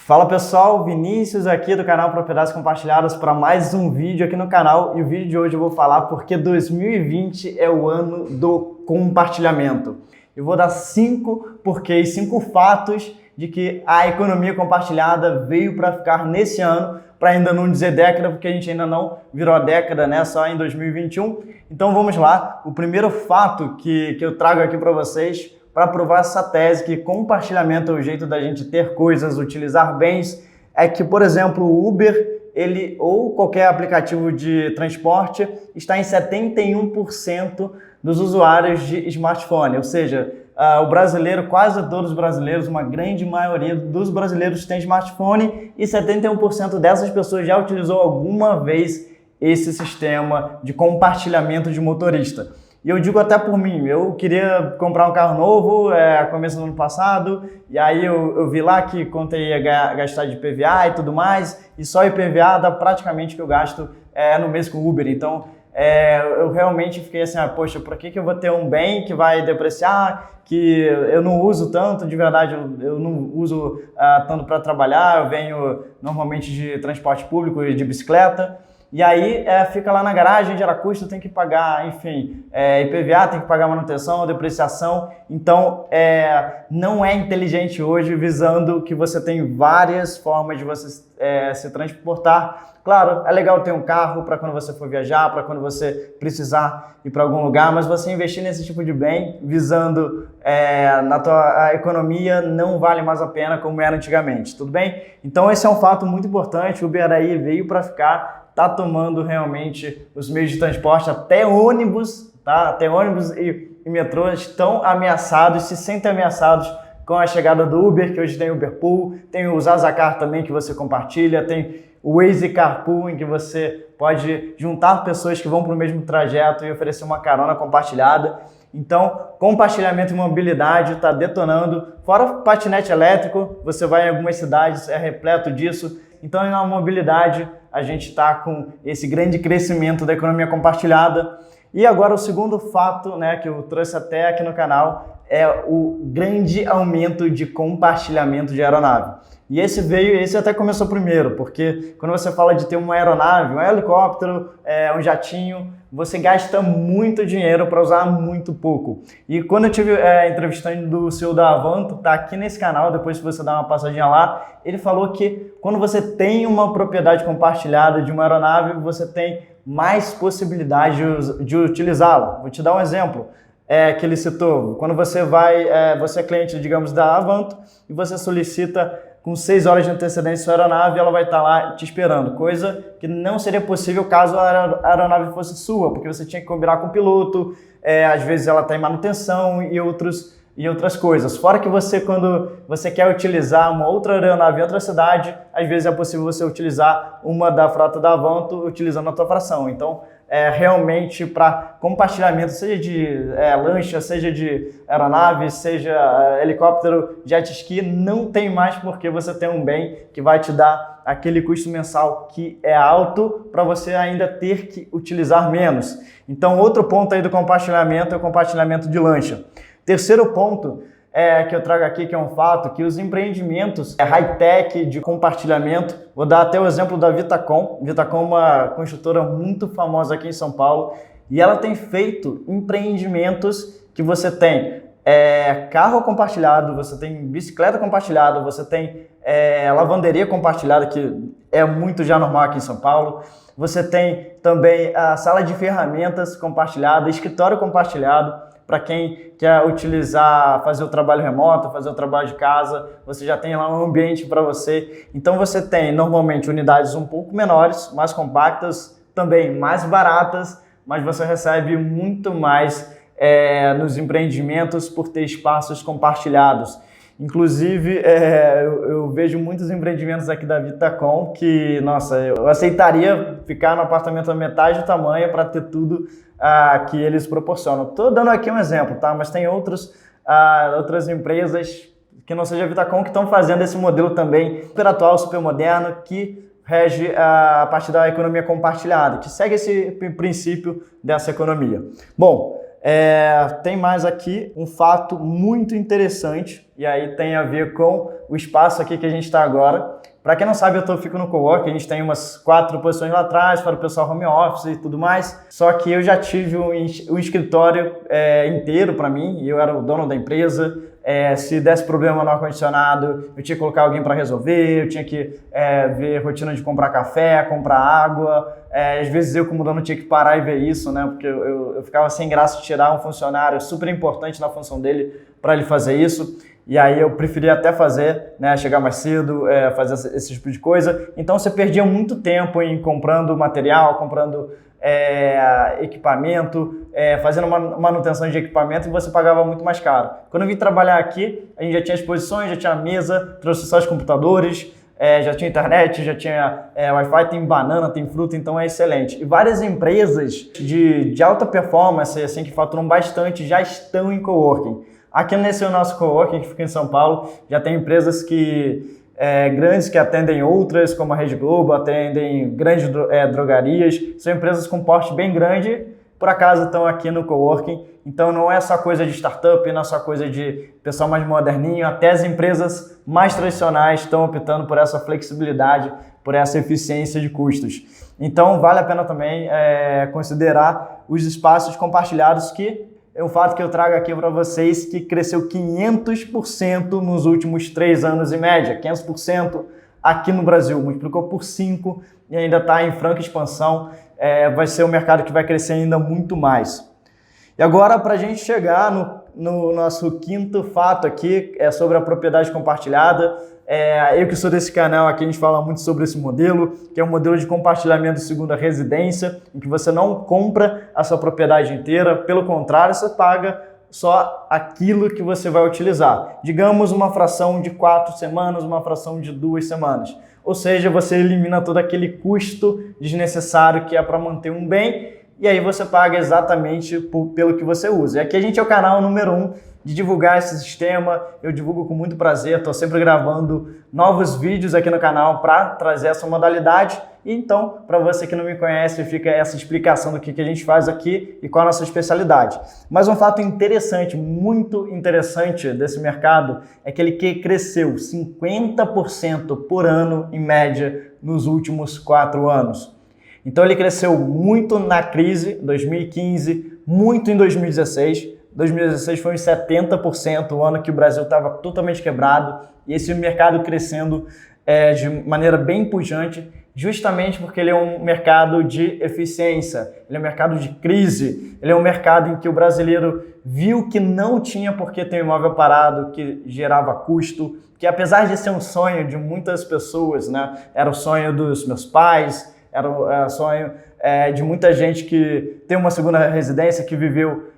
Fala pessoal, Vinícius aqui do canal Propriedades Compartilhadas para mais um vídeo aqui no canal. E o vídeo de hoje eu vou falar porque 2020 é o ano do compartilhamento. Eu vou dar 5 porquês, 5 fatos de que a economia compartilhada veio para ficar nesse ano, para ainda não dizer década, porque a gente ainda não virou a década, né? Só em 2021. Então vamos lá. O primeiro fato que eu trago aqui para vocês para provar essa tese que compartilhamento é o jeito da gente ter coisas, utilizar bens, é que, por exemplo, o Uber, ou qualquer aplicativo de transporte, está em 71% dos usuários de smartphone, ou seja, o brasileiro, quase todos os brasileiros, uma grande maioria dos brasileiros tem smartphone e 71% dessas pessoas já utilizou alguma vez esse sistema de compartilhamento de motorista. E eu digo até por mim, eu queria comprar um carro novo, começo do ano passado, e aí eu vi lá que quanto eu ia gastar de IPVA e tudo mais, e só IPVA dá praticamente o que eu gasto no mês com o Uber. Então, eu realmente fiquei assim, poxa, por que eu vou ter um bem que vai depreciar, que eu não uso tanto, de verdade, eu não uso tanto para trabalhar, eu venho normalmente de transporte público e de bicicleta. E aí fica lá na garagem, gera custo, tem que pagar, enfim, IPVA, tem que pagar manutenção, depreciação. Então, não é inteligente hoje visando que você tem várias formas de você se transportar. Claro, é legal ter um carro para quando você for viajar, para quando você precisar ir para algum lugar, mas você investir nesse tipo de bem, visando na tua economia, não vale mais a pena como era antigamente, tudo bem? Então esse é um fato muito importante, o Uber aí veio para ficar, está tomando realmente os meios de transporte, até ônibus, tá? Até ônibus e metrô estão ameaçados, se sentem ameaçados com a chegada do Uber, que hoje tem Uber Pool, tem o Zazacar também que você compartilha, tem o Waze Carpool, em que você pode juntar pessoas que vão para o mesmo trajeto e oferecer uma carona compartilhada. Então, compartilhamento e mobilidade está detonando. Fora o patinete elétrico, você vai em algumas cidades, é repleto disso. Então, na mobilidade, a gente está com esse grande crescimento da economia compartilhada. E agora o segundo fato, né, que eu trouxe até aqui no canal é o grande aumento de compartilhamento de aeronave. E esse até começou primeiro, porque quando você fala de ter uma aeronave, um helicóptero, um jatinho, você gasta muito dinheiro para usar muito pouco. E quando eu tive entrevistando o CEO da Avanto, tá aqui nesse canal, depois se você dá uma passadinha lá, ele falou que quando você tem uma propriedade compartilhada de uma aeronave, você tem mais possibilidades de utilizá-la. Vou te dar um exemplo. Que ele citou, quando você você é cliente, digamos, da Avanto e você solicita com 6 horas de antecedência sua aeronave, ela vai estar lá te esperando, coisa que não seria possível caso a aeronave fosse sua, porque você tinha que combinar com o piloto, às vezes ela está em manutenção e outras coisas. Fora que você, quando você quer utilizar uma outra aeronave em outra cidade, às vezes é possível você utilizar uma da frota da Avanto utilizando a tua fração. Então, realmente para compartilhamento, seja de lancha, seja de aeronave, seja helicóptero, jet ski, não tem mais porque você tem um bem que vai te dar aquele custo mensal que é alto para você ainda ter que utilizar menos. Então, outro ponto aí do compartilhamento é o compartilhamento de lancha. Terceiro ponto que eu trago aqui, que é um fato, que os empreendimentos high-tech de compartilhamento, vou dar até o exemplo da Vitacom. Vitacom é uma construtora muito famosa aqui em São Paulo e ela tem feito empreendimentos que você tem carro compartilhado, você tem bicicleta compartilhada, você tem lavanderia compartilhada, que é muito já normal aqui em São Paulo. Você tem também a sala de ferramentas compartilhada, escritório compartilhado. Para quem quer utilizar, fazer o trabalho remoto, fazer o trabalho de casa, você já tem lá um ambiente para você. Então você tem normalmente unidades um pouco menores, mais compactas, também mais baratas, mas você recebe muito mais nos empreendimentos por ter espaços compartilhados. Inclusive, eu vejo muitos empreendimentos aqui da Vitacom que, nossa, eu aceitaria ficar no apartamento da metade do tamanho para ter tudo que eles proporcionam. Estou dando aqui um exemplo, tá? Mas tem outras empresas que não seja a Vitacom que estão fazendo esse modelo também super atual, super moderno, que rege a partir da economia compartilhada, que segue esse princípio dessa economia. Bom, tem mais aqui um fato muito interessante, e aí tem a ver com o espaço aqui que a gente está agora, Para quem não sabe, fico no coworking, a gente tem umas 4 posições lá atrás para o pessoal home office e tudo mais, só que eu já tive o escritório inteiro para mim, e eu era o dono da empresa. Se desse problema no ar-condicionado, eu tinha que colocar alguém para resolver, eu tinha que ver rotina de comprar café, comprar água. Às vezes eu, como dono, tinha que parar e ver isso, né? Porque eu ficava sem graça de tirar um funcionário super importante na função dele para ele fazer isso. E aí eu preferia até fazer, né? Chegar mais cedo, fazer esse tipo de coisa. Então você perdia muito tempo em comprando material, comprando equipamento, fazendo manutenção de equipamento, e você pagava muito mais caro. Quando eu vim trabalhar aqui, a gente já tinha exposições, já tinha mesa, trouxe só os computadores, já tinha internet, já tinha Wi-Fi, tem banana, tem fruta, então é excelente. E várias empresas de alta performance, assim, que faturam bastante, já estão em coworking. Aqui nesse nosso coworking, que fica em São Paulo, já tem empresas grandes que atendem outras, como a Rede Globo, atendem grandes drogarias. São empresas com porte bem grande, por acaso estão aqui no coworking. Então não é só coisa de startup, não é só coisa de pessoal mais moderninho, até as empresas mais tradicionais estão optando por essa flexibilidade, por essa eficiência de custos. Então vale a pena também considerar os espaços compartilhados, que é um fato que eu trago aqui para vocês, que cresceu 500% nos últimos 3 anos em média, 500% aqui no Brasil, multiplicou por 5 e ainda está em franca expansão. Vai ser um mercado que vai crescer ainda muito mais. E agora, para a gente chegar no nosso quinto fato aqui, sobre a propriedade compartilhada. Eu que sou desse canal aqui, a gente fala muito sobre esse modelo, que é um modelo de compartilhamento de segunda residência, em que você não compra a sua propriedade inteira, pelo contrário, você paga só aquilo que você vai utilizar. Digamos uma fração de 4 semanas, uma fração de 2 semanas. Ou seja, você elimina todo aquele custo desnecessário que é para manter um bem, e aí você paga exatamente pelo que você usa. E aqui a gente é o canal número 1 de divulgar esse sistema. Eu divulgo com muito prazer, estou sempre gravando novos vídeos aqui no canal para trazer essa modalidade. E então, para você que não me conhece, fica essa explicação do que a gente faz aqui e qual a nossa especialidade. Mas um fato interessante, muito interessante desse mercado, é que ele cresceu 50% por ano em média nos últimos 4 anos. Então ele cresceu muito na crise, 2015, muito em 2016. 2016 foi uns 70%, o ano que o Brasil estava totalmente quebrado, e esse mercado crescendo de maneira bem pujante, justamente porque ele é um mercado de eficiência, ele é um mercado de crise, ele é um mercado em que o brasileiro viu que não tinha por que ter um imóvel parado, que gerava custo, que apesar de ser um sonho de muitas pessoas, né, era o sonho dos meus pais, era o sonho de muita gente que tem uma segunda residência, que viveu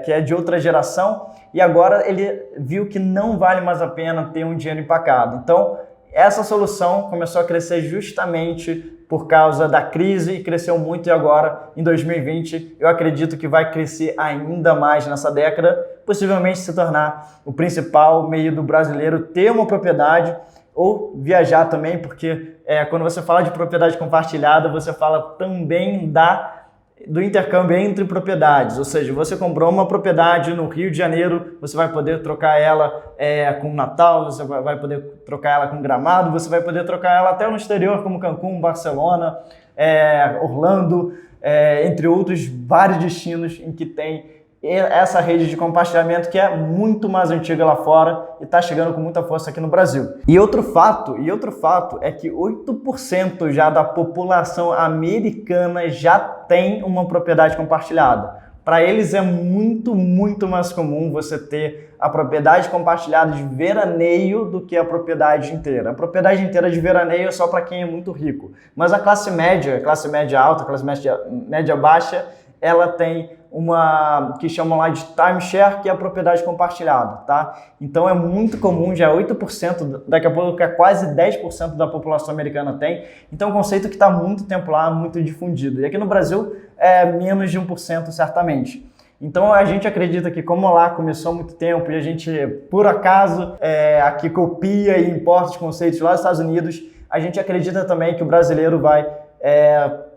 que é de outra geração, e agora ele viu que não vale mais a pena ter um dinheiro empacado. Então, essa solução começou a crescer justamente por causa da crise, e cresceu muito, e agora, em 2020, eu acredito que vai crescer ainda mais nessa década, possivelmente se tornar o principal meio do brasileiro ter uma propriedade ou viajar também, porque quando você fala de propriedade compartilhada, você fala também do intercâmbio entre propriedades, ou seja, você comprou uma propriedade no Rio de Janeiro, você vai poder trocar ela com Natal, você vai poder trocar ela com Gramado, você vai poder trocar ela até no exterior, como Cancún, Barcelona, Orlando, entre outros vários destinos em que tem essa rede de compartilhamento, que é muito mais antiga lá fora e está chegando com muita força aqui no Brasil. E outro fato é que 8% já da população americana já tem uma propriedade compartilhada. Para eles é muito, muito mais comum você ter a propriedade compartilhada de veraneio do que a propriedade inteira. A propriedade inteira de veraneio é só para quem é muito rico. Mas a classe média alta, classe média baixa, ela tem uma que chamam lá de timeshare, que é a propriedade compartilhada, tá? Então é muito comum, já é 8%, daqui a pouco é quase 10% da população americana tem. Então é um conceito que está há muito tempo lá, muito difundido. E aqui no Brasil é menos de 1%, certamente. Então a gente acredita que, como lá começou há muito tempo e a gente, por acaso, aqui copia e importa os conceitos lá dos Estados Unidos, a gente acredita também que o brasileiro vai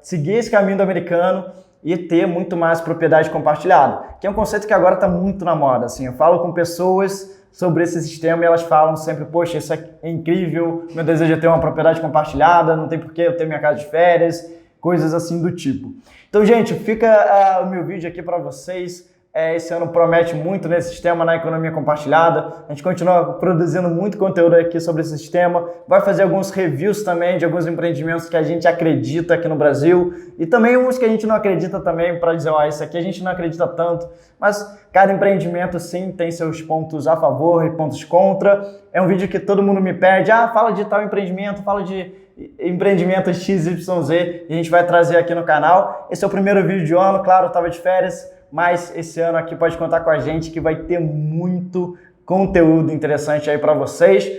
seguir esse caminho do americano e ter muito mais propriedade compartilhada, que é um conceito que agora está muito na moda. Assim, eu falo com pessoas sobre esse sistema e elas falam sempre, poxa, isso é incrível, meu desejo é ter uma propriedade compartilhada, não tem por que eu ter minha casa de férias, coisas assim do tipo. Então, gente, fica o meu vídeo aqui para vocês. Esse ano promete muito nesse sistema, na economia compartilhada. A gente continua produzindo muito conteúdo aqui sobre esse sistema. Vai fazer alguns reviews também de alguns empreendimentos que a gente acredita aqui no Brasil. E também uns que a gente não acredita também, para dizer, ó, isso aqui a gente não acredita tanto. Mas cada empreendimento, sim, tem seus pontos a favor e pontos contra. É um vídeo que todo mundo me pede. Fala de tal empreendimento, fala de empreendimento XYZ. E a gente vai trazer aqui no canal. Esse é o primeiro vídeo do ano, claro, eu estava de férias. Mas esse ano aqui pode contar com a gente que vai ter muito conteúdo interessante aí para vocês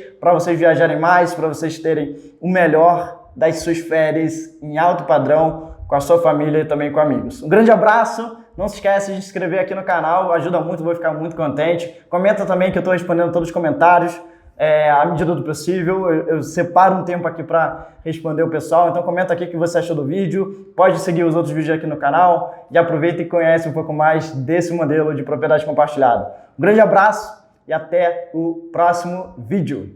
viajarem mais, para vocês terem o melhor das suas férias em alto padrão com a sua família e também com amigos. Um grande abraço, não se esquece de se inscrever aqui no canal, ajuda muito, vou ficar muito contente. Comenta também que eu estou respondendo todos os comentários. À medida do possível, eu separo um tempo aqui para responder o pessoal, então comenta aqui o que você achou do vídeo, pode seguir os outros vídeos aqui no canal e aproveita e conhece um pouco mais desse modelo de propriedade compartilhada. Um grande abraço e até o próximo vídeo.